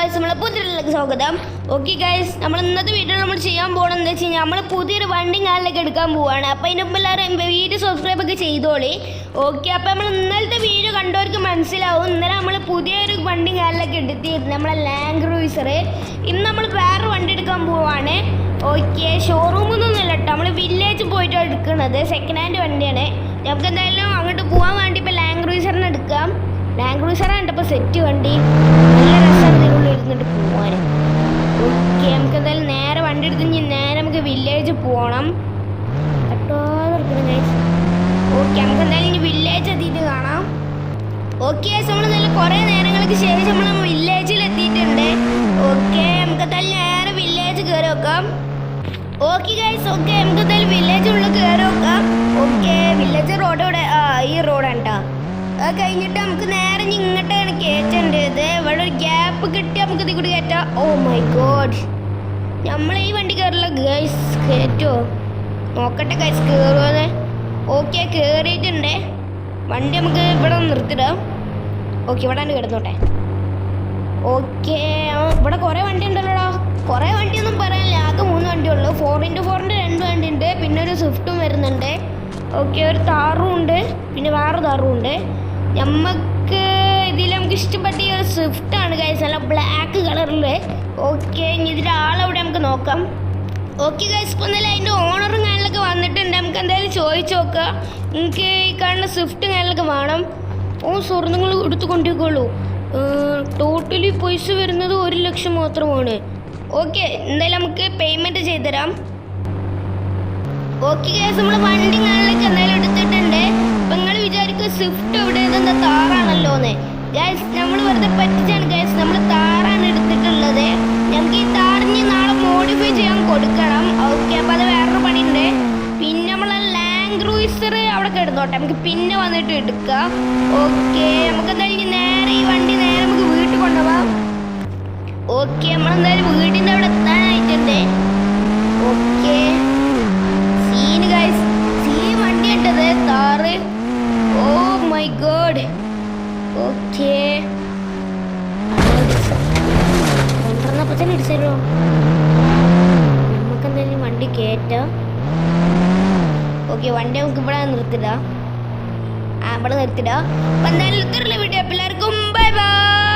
Guys, നമ്മളെ പുതിയൊരു സ്വാഗതം. ഓക്കെ ഗൈസ്, നമ്മൾ ഇന്നത്തെ വീഡിയോ നമ്മൾ ചെയ്യാൻ പോകണമെന്ന് വെച്ച് കഴിഞ്ഞാൽ നമ്മൾ പുതിയൊരു വണ്ടി കാലിലേക്ക് എടുക്കാൻ പോവുകയാണ്. അപ്പോൾ അതിന് മുമ്പ് എല്ലാവരും വീഡിയോ സബ്സ്ക്രൈബ് ഒക്കെ ചെയ്തോളി. ഓക്കെ, അപ്പോൾ നമ്മൾ ഇന്നലത്തെ വീഡിയോ കണ്ടവർക്ക് മനസ്സിലാവും. ഇന്നലെ നമ്മൾ പുതിയൊരു വണ്ടി കാലിലേക്ക് എടുത്തിരുന്നു, നമ്മളെ ലാൻഡ് ക്രൂയിസർ. ഇന്ന് നമ്മൾ വേറെ വണ്ടി എടുക്കാൻ പോവുകയാണ്. ഓക്കെ, ഷോറൂമൊന്നുമില്ല കേട്ടോ, നമ്മൾ വില്ലേജ് പോയിട്ടാണ് എടുക്കുന്നത്. സെക്കൻഡ് ഹാൻഡ് വണ്ടിയാണ്. നമുക്ക് എന്തായാലും അങ്ങോട്ട് പോകാൻ വേണ്ടി ഇപ്പോൾ ലാൻഡ് ക്രൂയിസറിന് എടുക്കാം. ലാൻഡ് ക്രൂയിസറാണ് ഇപ്പോൾ സെറ്റ് വണ്ടി. നല്ല രസമാണ് ഇതിനുള്ളിൽ ഇരുന്നിട്ട് പോകാൻ. ഓക്കെ, നമുക്ക് എന്തായാലും നേരെ വണ്ടി എടുത്ത് നേരെ നമുക്ക് വില്ലേജ് പോകണം. ഓക്കെ, നമുക്ക് എന്തായാലും ഇനി വില്ലേജ് എത്തിയിട്ട് കാണാം. ഓക്കെ, നമ്മൾ നല്ല കുറേ നേരങ്ങൾക്ക് ശേഷം നമ്മൾ വില്ലേജിൽ എത്തിയിട്ടുണ്ട്. ഓക്കെ, നമുക്ക് എന്തായാലും നേരെ വില്ലേജ് കയറി വെക്കാം. ഓക്കെ ഗൈസ്, ഓക്കെ നമുക്ക് എന്തായാലും വില്ലേജുള്ളിൽ കയറി വെക്കാം. ഓക്കെ, വില്ലേജ് റോഡ് ഇവിടെ ഈ റോഡാണ് കേട്ടോ. അത് കഴിഞ്ഞിട്ട് നമുക്ക് നേരെ ഇങ്ങോട്ടാണ് കയറ്റേണ്ടത്. ഇവിടെ ഒരു ഗ്യാപ്പ് കിട്ടി നമുക്ക് ഇതിൽ കൂടി കയറ്റാം. ഓ മൈ ഗോഡ്, നമ്മൾ ഈ വണ്ടി കയറില്ല ഗൈസ്. കയറ്റുമോ നോക്കട്ടെ ഗൈസ്, കയറുമോന്ന്. ഓക്കെ, കയറിയിട്ടുണ്ട്. വണ്ടി നമുക്ക് ഇവിടെ നിർത്തിടാം. ഓക്കെ, ഇവിടെ തന്നെ കിടന്നോട്ടെ. ഓക്കെ, ഇവിടെ കുറേ വണ്ടി ഉണ്ടല്ലോടാ. കുറേ വണ്ടിയൊന്നും പറയാനില്ല, ആകെ 3 വണ്ടിയുള്ളൂ. 4x4 2 വണ്ടി ഉണ്ട്, പിന്നെ ഒരു സ്വിഫ്റ്റും വരുന്നുണ്ട്. ഓക്കെ, ഒരു താറും ഉണ്ട്, പിന്നെ വേറെ താറും ഉണ്ട്. നമുക്ക് ഇതിൽ നമുക്ക് ഇഷ്ടപ്പെട്ട ഈ ഒരു സ്വിഫ്റ്റാണ് ഗൈസ്, നല്ല ബ്ലാക്ക് കളറിൽ. ഓക്കെ, ഇനി ഇതിൻ്റെ ആളെവിടെ നമുക്ക് നോക്കാം. ഓക്കെ ഗൈസ്, ഇപ്പോൾ എന്നാലും അതിൻ്റെ ഓണറും കാര്യങ്ങളൊക്കെ വന്നിട്ടുണ്ട്. നമുക്ക് എന്തായാലും ചോദിച്ചു നോക്കാം. നിങ്ങൾക്ക് ഈ കാണുന്ന സ്വിഫ്റ്റ് കാര്യങ്ങളൊക്കെ വേണം. സ്വർണ്ണങ്ങൾ എടുത്ത് കൊണ്ടുപോയിക്കോളൂ. ടോട്ടലി പൈസ വരുന്നത് 1 ലക്ഷം മാത്രമാണ്. ഓക്കെ, എന്തായാലും നമുക്ക് പേയ്മെൻറ്റ് ചെയ്തുതരാം. ഓക്കെ ഗൈസ്, നമ്മൾ വണ്ടി കാര്യങ്ങളൊക്കെ എന്തായാലും എടുത്തിട്ടുണ്ട്. അപ്പം നിങ്ങൾ വിചാരിക്കും സ്വിഫ്റ്റ് എവിടെ ഇതെന്താ താറാണല്ലോ എന്ന്. ഗൈസ്, നമ്മൾ വെറുതെ പറ്റിച്ചാണ് ഗൈസ്, നമ്മൾ താറാണ് എടുത്തിട്ടുള്ളത്. നമുക്ക് ഈ താറിന് നാളെ മോഡിഫൈ ചെയ്യാൻ കൊടുക്കണം. ഓക്കെ, അപ്പോൾ അത് വേറൊരു പണിയുണ്ട്. പിന്നെ നമ്മളെ ലാൻഡ് ക്രൂയിസർ അവിടെ കിടന്നോട്ടെ, നമുക്ക് പിന്നെ വന്നിട്ട് എടുക്കാം. ഓക്കെ, നമുക്ക് എന്തായാലും നേരെ ഈ വണ്ടി നേരെ നമുക്ക് വീട്ടിൽ കൊണ്ടുപോകാം. ഓക്കെ, നമ്മളെന്തായാലും വീടിൻ്റെ അവിടെ എത്താനായിട്ടുണ്ട്. ഓക്കെ, സീന് ഗൈസ്, സീൻ വണ്ടി ഇട്ടത് Thar. Oh my God. Okay, കൊണ്ടുവന്നപ്പോൾ തന്നെ ഇടിച്ചോ. നമുക്ക് എന്തായാലും വണ്ടി കയറ്റാം. ഓക്കെ, വണ്ടി നമുക്ക് ഇവിടെ നിർത്തിടാം. ഇവിടെ നിർത്തിടാം. അപ്പം എന്തായാലും ഇത്രയുള്ള വീഡിയോ എല്ലാവരും